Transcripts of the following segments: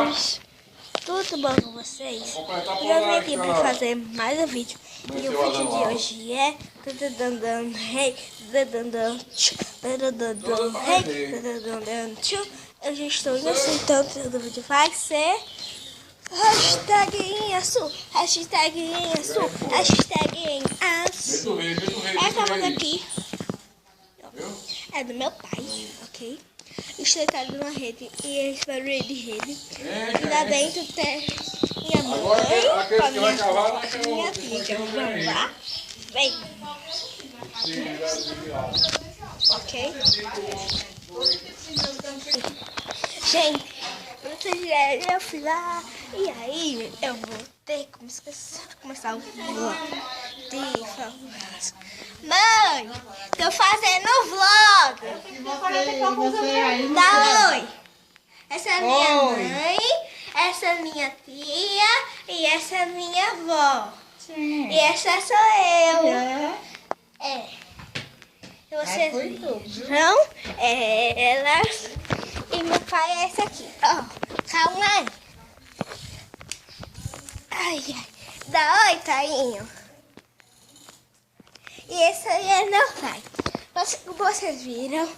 meninos, tudo bom com vocês? Eu vim aqui para fazer mais um vídeo. E o vídeo de hoje é eu já estou inocentando, o vídeo vai ser hashtag em azul, hashtag em azul, hashtag em azul. Essa música aqui é do meu pai, ok? Estou deitado numa rede e esse barulho de rede. E lá dentro tem minha mãe com a minha filha. Vamos lá? Vem! Ok? Gente, eu fui lá e aí eu vou ter que começar o vlog. Mãe, tô fazendo vlog. Dá oi. Essa é minha mãe, essa é minha tia e essa é minha avó. Sim. E essa sou eu. É. E vocês não? É ela. E meu pai é esse aqui. Ó, calma aí. Ai, ai. Dá oi, Tainho. E esse aí é meu pai. Vocês viram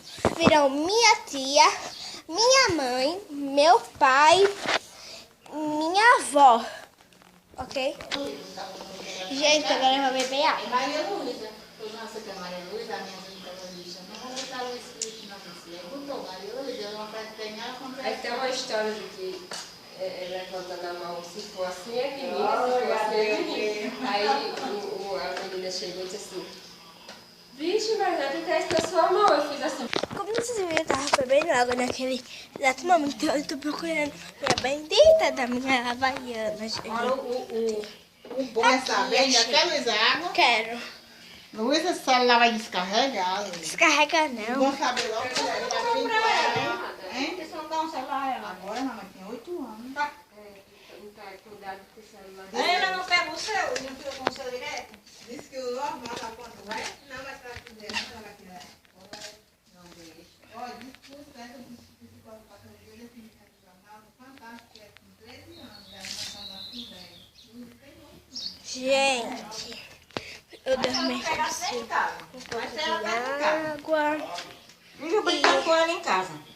minha tia, minha mãe, meu pai, minha avó. Ok? Gente, agora eu vou beber água. Maria Luísa. Nossa, que é Maria Luísa, a minha ginecologista. Não vou botar o escrito na piscina. Botou Maria Luísa, eu não quero ter Aí tem uma história de que levantando a mão, se for assim é menina, se for assim é menino. Aí a menina chegou e disse assim: vixe, mas eu detestei a sua mão. Eu fiz assim. Como vocês viram, eu tava bebendo água naquele exato momento. Então eu tô procurando minha bendita da minha Havaiana. Olha o bom é saber, ainda quer Luísa água? Quero. Luísa, esse celular vai descarregar. Descarrega não. Vamos saber logo que ela tá vindo pra ela, hein? Você não dá um celular a ela agora, mamãe, tem 8 anos. Tá? Cuidado com o celular. Ela não pega o seu, não fica com o seu direto? Diz que o normal lá quando vai? Não, mas tá tudo bem, não vai tirar. Não deixa. Olha, discurso dessa psicóloga para o dia da clínica do jornal, fantástico, é com 13 anos, ela não tá com 10. Tem 8 anos. Gente, eu dormi com água. Liga pra com ela em casa.